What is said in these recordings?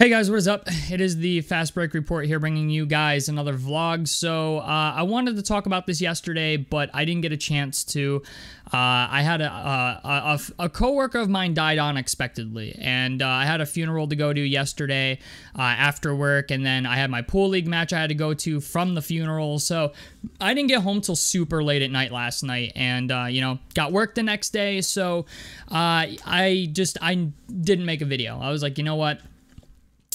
Hey guys, what is up? It is the Fast Break Report here, bringing you guys another vlog. So I wanted to talk about this yesterday, but I didn't get a chance to. I had a coworker of mine died unexpectedly, and I had a funeral to go to yesterday after work, and then I had my pool league match I had to go to from the funeral. So I didn't get home till super late at night last night, and you know, got work the next day. So I didn't make a video. I was like, you know what?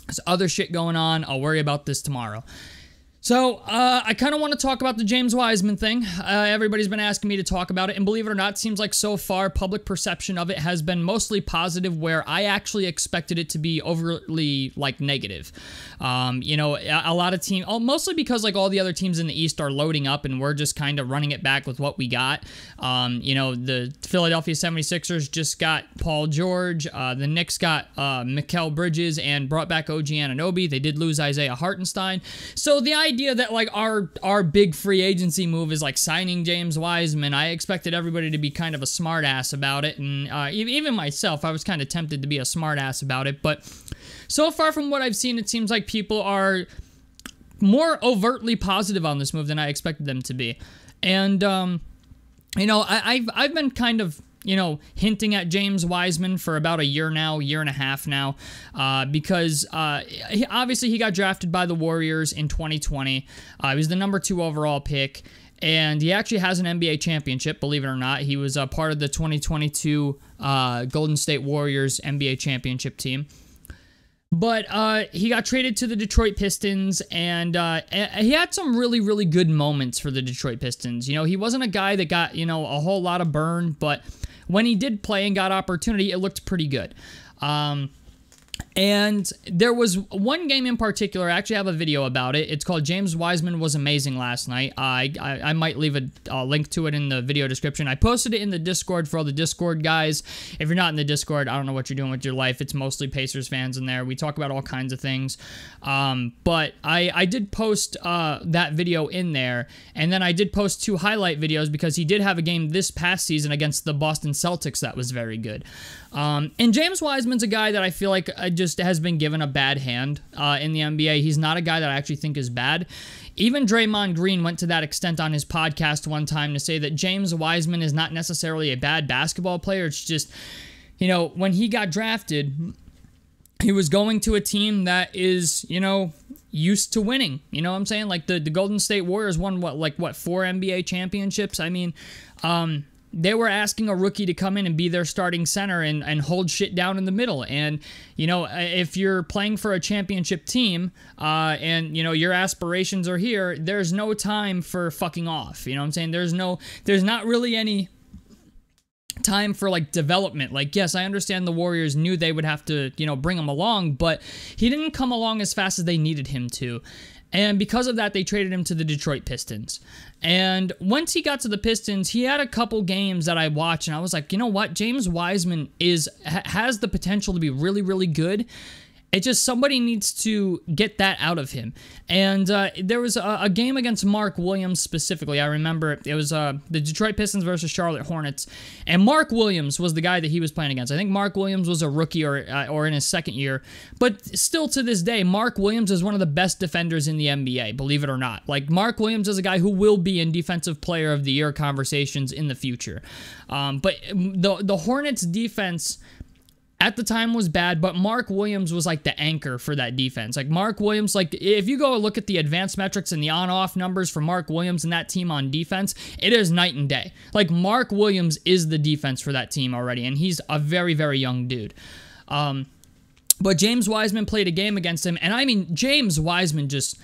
There's other shit going on. I'll worry about this tomorrow. So, I kind of want to talk about the James Wiseman thing. Everybody's been asking me to talk about it, and believe it or not, it seems like so far public perception of it has been mostly positive, where I actually expected it to be overly, like, negative. You know, a lot of teams, mostly because, like, all the other teams in the East are loading up, and we're just kind of running it back with what we got. You know, the Philadelphia 76ers just got Paul George. The Knicks got Mikal Bridges and brought back OG Anunoby. They did lose Isaiah Hartenstein. So the idea that like our big free agency move is like signing James Wiseman, I expected everybody to be kind of a smart ass about it, and even myself, I was kind of tempted to be a smart ass about it. But so far from what I've seen, it seems like people are more overtly positive on this move than I expected them to be. And you know, I've been kind of, you know, hinting at James Wiseman for about a year now, year and a half now, because obviously he got drafted by the Warriors in 2020. He was the #2 overall pick, and he actually has an NBA championship, believe it or not. He was a part of the 2022 Golden State Warriors NBA championship team. But he got traded to the Detroit Pistons, and he had some really, really good moments for the Detroit Pistons. You know, he wasn't a guy that got, you know, a whole lot of burn, but when he did play and got opportunity, it looked pretty good. And there was one game in particular, I actually have a video about it. It's called James Wiseman Was Amazing Last Night. I might leave a link to it in the video description. I posted it in the Discord for all the Discord guys. If you're not in the Discord, I don't know what you're doing with your life. It's mostly Pacers fans in there. We talk about all kinds of things. But I did post that video in there, and then I did post 2 highlight videos because he did have a game this past season against the Boston Celtics that was very good. And James Wiseman's a guy that I feel like just has been given a bad hand in the NBA. He's not a guy that I actually think is bad. Even Draymond Green went to that extent on his podcast one time to say that James Wiseman is not necessarily a bad basketball player. It's just, you know, when he got drafted, he was going to a team that is, you know, used to winning. You know what I'm saying? Like the Golden State Warriors won what 4 NBA championships? I mean, they were asking a rookie to come in and be their starting center and hold shit down in the middle. And, you know, if you're playing for a championship team and, you know, your aspirations are here, there's no time for fucking off. You know what I'm saying? There's not really any time for like development. Like, yes, I understand the Warriors knew they would have to, you know, bring him along, but he didn't come along as fast as they needed him to. And because of that, they traded him to the Detroit Pistons. And once he got to the Pistons, he had a couple games that I watched, and I was like, you know what? James Wiseman has the potential to be really, really good. It's just somebody needs to get that out of him. And there was a game against Mark Williams specifically. I remember it was the Detroit Pistons versus Charlotte Hornets. And Mark Williams was the guy that he was playing against. I think Mark Williams was a rookie or in his second year. But still to this day, Mark Williams is one of the best defenders in the NBA, believe it or not. Like, Mark Williams is a guy who will be in Defensive Player of the Year conversations in the future. But the Hornets defense at the time was bad, but Mark Williams was like the anchor for that defense. Like, Mark Williams, like, if you go look at the advanced metrics and the on-off numbers for Mark Williams and that team on defense, it is night and day. Like, Mark Williams is the defense for that team already, and he's a very, very young dude. But James Wiseman played a game against him, and I mean, James Wiseman just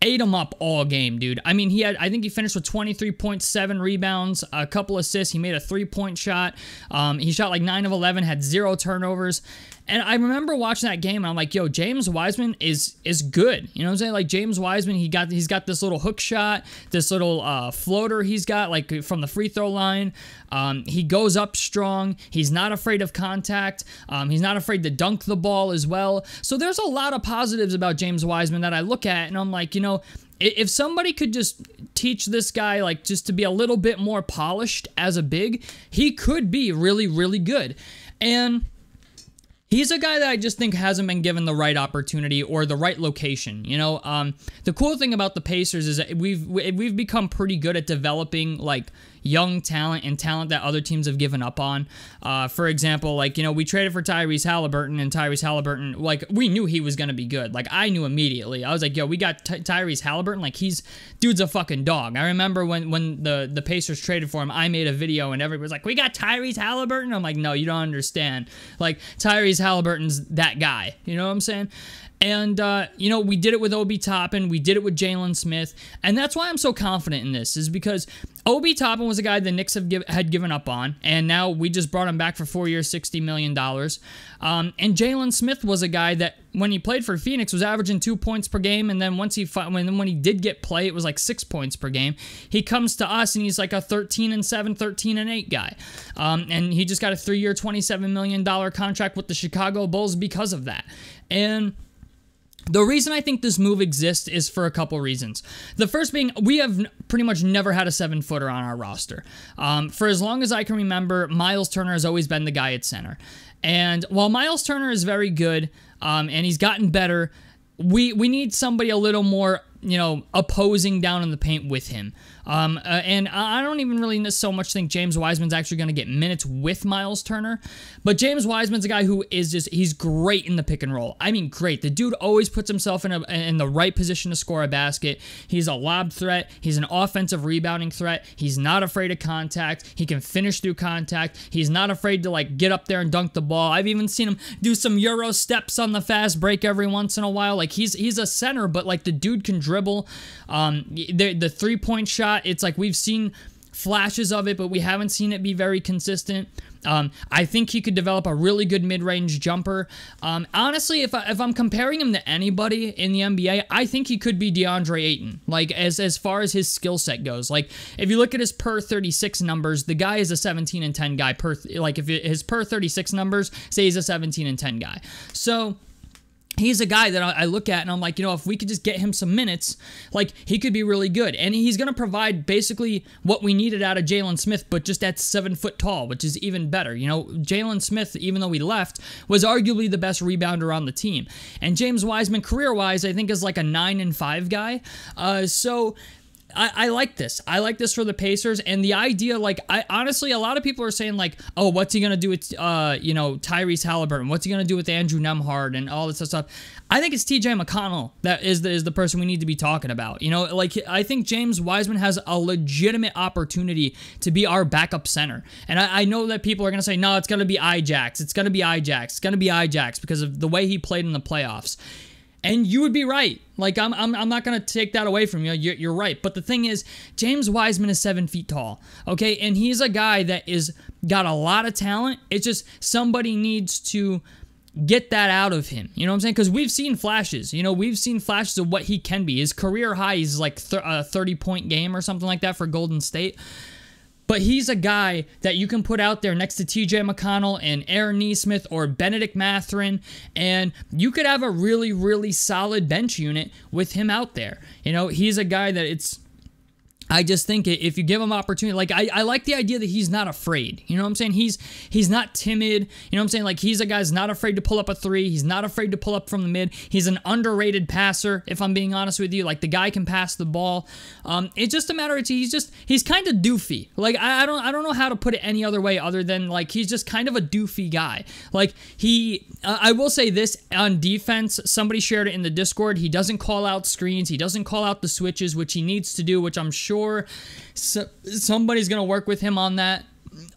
ate him up all game, dude. I mean, I think he finished with 23.7 rebounds, a couple assists. He made a 3-point shot. He shot like 9 of 11, had 0 turnovers. And I remember watching that game, and I'm like, yo, James Wiseman is good. You know what I'm saying? Like, James Wiseman, he's got this little hook shot, this little floater he's got, like, from the free throw line. He goes up strong. He's not afraid of contact. He's not afraid to dunk the ball as well. So there's a lot of positives about James Wiseman that I look at, and I'm like, you know, if somebody could just teach this guy, like, just to be a little bit more polished as a big, he could be really, really good. And He's a guy that I just think hasn't been given the right opportunity or the right location. You know, the cool thing about the Pacers is that we've become pretty good at developing like young talent and talent that other teams have given up on. For example, like, you know, we traded for Tyrese Halliburton, and Tyrese Halliburton, like, we knew he was going to be good. Like, I knew immediately. I was like, yo, we got Tyrese Halliburton. Like, dude's a fucking dog. I remember when the Pacers traded for him, I made a video and everybody was like, we got Tyrese Halliburton? I'm like, no, you don't understand. Like, Tyrese Halliburton's that guy. You know what I'm saying? And, you know, we did it with Obi Toppin. We did it with Jalen Smith. And that's why I'm so confident in this, is because Obi Toppin was a guy the Knicks had given up on. And now we just brought him back for 4 years, $60 million. And Jalen Smith was a guy that, when he played for Phoenix, was averaging 2 points per game. And then when he did get play, it was like 6 points per game. He comes to us, and he's like a 13-7, 13-8 guy. And he just got a 3-year, $27 million contract with the Chicago Bulls because of that. And the reason I think this move exists is for a couple reasons. The first being, we have pretty much never had a 7-footer on our roster. For as long as I can remember, Miles Turner has always been the guy at center. And while Miles Turner is very good, and he's gotten better, we need somebody a little more, you know, opposing down in the paint with him. And I don't even really so much think James Wiseman's actually going to get minutes with Miles Turner. But James Wiseman's a guy who is just, he's great in the pick and roll. I mean, great. The dude always puts himself in the right position to score a basket. He's a lob threat. He's an offensive rebounding threat. He's not afraid of contact. He can finish through contact. He's not afraid to, like, get up there and dunk the ball. I've even seen him do some Euro steps on the fast break every once in a while. Like, he's a center, but, like, the dude can dribble. The three-point shot, it's like we've seen flashes of it, but we haven't seen it be very consistent. I think he could develop a really good mid-range jumper. Honestly, if I'm comparing him to anybody in the NBA, I think he could be DeAndre Ayton, like, as far as his skill set goes. Like, if you look at his per 36 numbers, the guy is a 17 and 10 guy. If his per 36 numbers say he's a 17 and 10 guy. So he's a guy that I look at and I'm like, you know, if we could just get him some minutes, like, he could be really good. And he's going to provide basically what we needed out of Jalen Smith, but just at 7 foot tall, which is even better. You know, Jalen Smith, even though he left, was arguably the best rebounder on the team. And James Wiseman, career-wise, I think is like a 9 and 5 guy. So I like this. I like this for the Pacers, and the idea, like, honestly, a lot of people are saying, like, oh, what's he gonna do with, you know, Tyrese Halliburton? What's he gonna do with Andrew Nembhard and all this stuff? I think it's T.J. McConnell that is the person we need to be talking about. You know, like, I think James Wiseman has a legitimate opportunity to be our backup center, and I know that people are gonna say, no, it's gonna be Ijax. It's gonna be Ijax. It's gonna be Ijax because of the way he played in the playoffs. And you would be right. Like, I'm not going to take that away from you. You're right. But the thing is, James Wiseman is 7 feet tall, okay? And he's a guy that is got a lot of talent. It's just somebody needs to get that out of him. You know what I'm saying? Because we've seen flashes. You know, we've seen flashes of what he can be. His career high is like a 30-point game or something like that for Golden State. But he's a guy that you can put out there next to T.J. McConnell and Aaron Nesmith or Benedict Mathurin, and you could have a really, really solid bench unit with him out there. You know, he's a guy that it's... I just think if you give him opportunity, like, I like the idea that he's not afraid. You know what I'm saying? He's not timid. You know what I'm saying? Like, he's a guy who's not afraid to pull up a three. He's not afraid to pull up from the mid. He's an underrated passer, if I'm being honest with you. Like, the guy can pass the ball. It's just a matter of he's kind of doofy. Like, I don't know how to put it any other way other than, like, he's just kind of a doofy guy. Like, I will say this, on defense, somebody shared it in the Discord. He doesn't call out screens. He doesn't call out the switches, which he needs to do, which I'm sure somebody's going to work with him on that.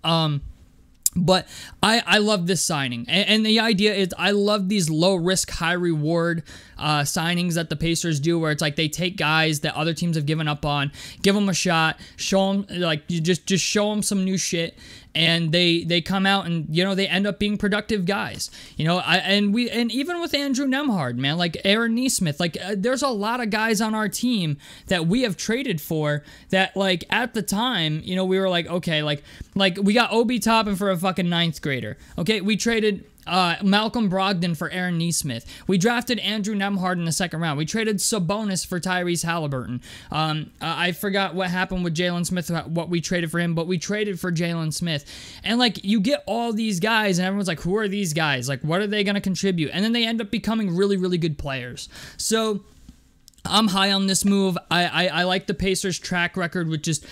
But I love this signing. And the idea is, I love these low-risk, high-reward signings that the Pacers do, where it's like they take guys that other teams have given up on, give them a shot, show them, like, you just show them some new shit, and they come out and, you know, they end up being productive guys. You know, and even with Andrew Nembhard, man, like Aaron Nesmith, like, there's a lot of guys on our team that we have traded for that, like, at the time, you know, we were like, okay, like we got Obi Toppin for a fucking 9th grader. Okay, we traded Malcolm Brogdon for Aaron Nesmith. We drafted Andrew Nemhard in the second round. We traded Sabonis for Tyrese Halliburton. I forgot what happened with Jalen Smith, what we traded for him, but we traded for Jalen Smith. And, like, you get all these guys, and everyone's like, who are these guys? Like, what are they going to contribute? And then they end up becoming really, really good players. So I'm high on this move. I like the Pacers' track record with just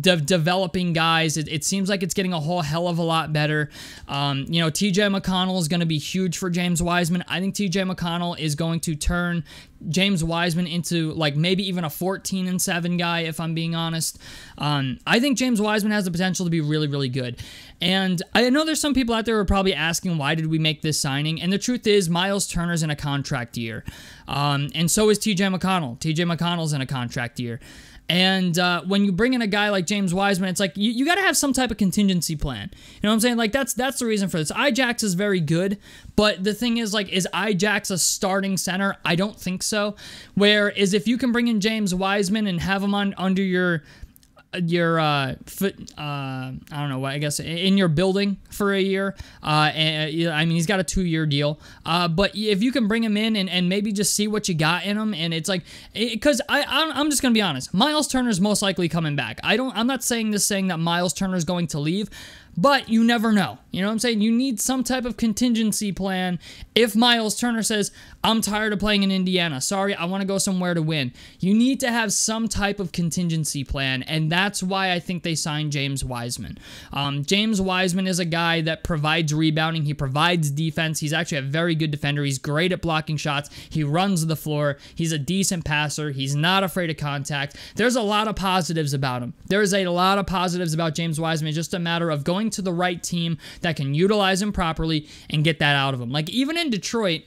developing guys. It seems like it's getting a whole hell of a lot better. You know, TJ McConnell is going to be huge for James Wiseman. I think TJ McConnell is going to turn James Wiseman into, like, maybe even a 14-7 guy, if I'm being honest. I think James Wiseman has the potential to be really, really good. And I know there's some people out there who are probably asking, why did we make this signing? And the truth is, Miles Turner's in a contract year. And so is TJ McConnell. TJ McConnell's in a contract year. And when you bring in a guy like James Wiseman, it's like you got to have some type of contingency plan. You know what I'm saying? Like, that's the reason for this. Ijax is very good, but the thing is, like, is Ijax a starting center? I don't think so. Whereas if you can bring in James Wiseman and have him under your foot, I don't know what, I guess in your building for a year. And, I mean, he's got a 2-year deal. But if you can bring him in and maybe just see what you got in him, and it's like, because I'm just gonna be honest, Miles Turner's most likely coming back. I'm not saying that Miles Turner's going to leave, but you never know. You know what I'm saying? You need some type of contingency plan. If Miles Turner says, I'm tired of playing in Indiana, sorry, I want to go somewhere to win, you need to have some type of contingency plan, and that's why I think they signed James Wiseman. James Wiseman is a guy that provides rebounding. He provides defense. He's actually a very good defender. He's great at blocking shots. He runs the floor. He's a decent passer. He's not afraid of contact. There's a lot of positives about him. There's a lot of positives about James Wiseman. It's just a matter of going to the right team that can utilize him properly and get that out of him. Like, even in Detroit,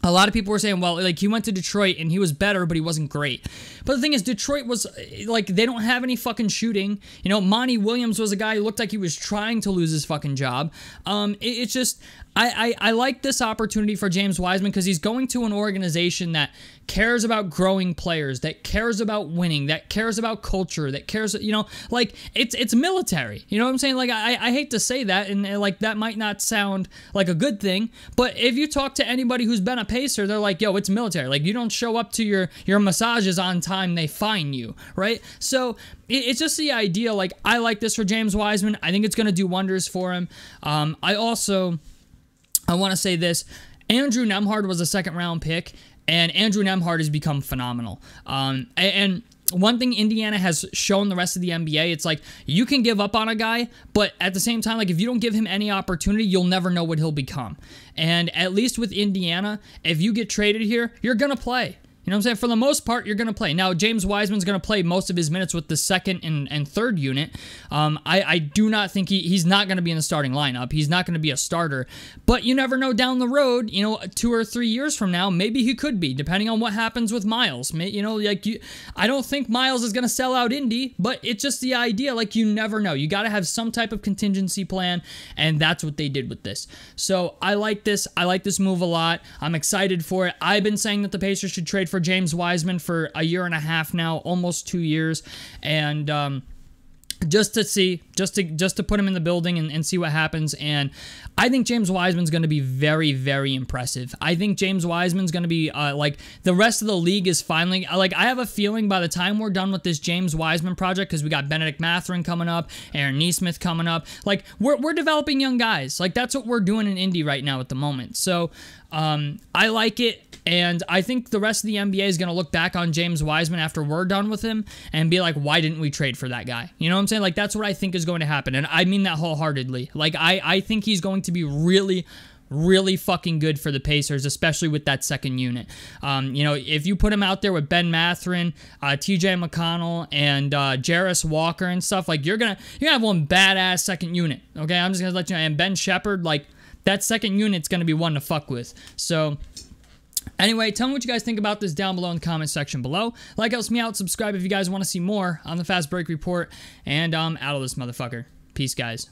a lot of people were saying, well, like, he went to Detroit and he was better, but he wasn't great. But the thing is, Detroit was, like, they don't have any fucking shooting. You know, Monty Williams was a guy who looked like he was trying to lose his fucking job. It's just, I like this opportunity for James Wiseman because he's going to an organization that cares about growing players, that cares about winning, that cares about culture, that cares, you know, like, it's military. You know what I'm saying? Like, I hate to say that, and like, that might not sound like a good thing, but if you talk to anybody who's been a Pacer, they're like, yo, it's military. Like, you don't show up to your massages on time, they fine you, right? So it's just the idea. Like, I like this for James Wiseman. I think it's going to do wonders for him. I want to say this. Andrew Nemhard was a second-round pick, and Andrew Nemhard has become phenomenal. And one thing Indiana has shown the rest of the NBA, it's like, you can give up on a guy, but at the same time, like, if you don't give him any opportunity, you'll never know what he'll become. And at least with Indiana, if you get traded here, you're going to play. You know what I'm saying? For the most part, you're going to play. Now, James Wiseman's going to play most of his minutes with the second and third unit. I do not think he's not going to be in the starting lineup. He's not going to be a starter. But you never know down the road, you know, 2 or 3 years from now, maybe he could be, depending on what happens with Miles. You know, like, I don't think Miles is going to sell out Indy, but it's just the idea. Like, you never know. You got to have some type of contingency plan, and that's what they did with this. So I like this. I like this move a lot. I'm excited for it. I've been saying that the Pacers should trade for James Wiseman for a year and a half now, almost 2 years, and just to put him in the building and see what happens. And I think James Wiseman's going to be very, very impressive. I think James Wiseman's going to be like, the rest of the league is finally, like, I have a feeling by the time we're done with this James Wiseman project, because we got Benedict Mathurin coming up, Aaron Nesmith coming up, like, we're developing young guys. Like, that's what we're doing in Indy right now at the moment. So I like it. And I think the rest of the NBA is going to look back on James Wiseman after we're done with him and be like, why didn't we trade for that guy? You know what I'm saying? Like, that's what I think is going to happen. And I mean that wholeheartedly. Like, I think he's going to be really, really fucking good for the Pacers, especially with that second unit. You know, if you put him out there with Ben Mathurin, TJ McConnell, and Jarris Walker and stuff, like, you're gonna have one badass second unit. Okay, I'm just gonna let you know. And Ben Shepherd, like, that second unit's gonna be one to fuck with. So anyway, tell me what you guys think about this down below in the comment section below. Like, helps me out. Subscribe if you guys want to see more on the Fast Break Report. And I'm out of this motherfucker. Peace, guys.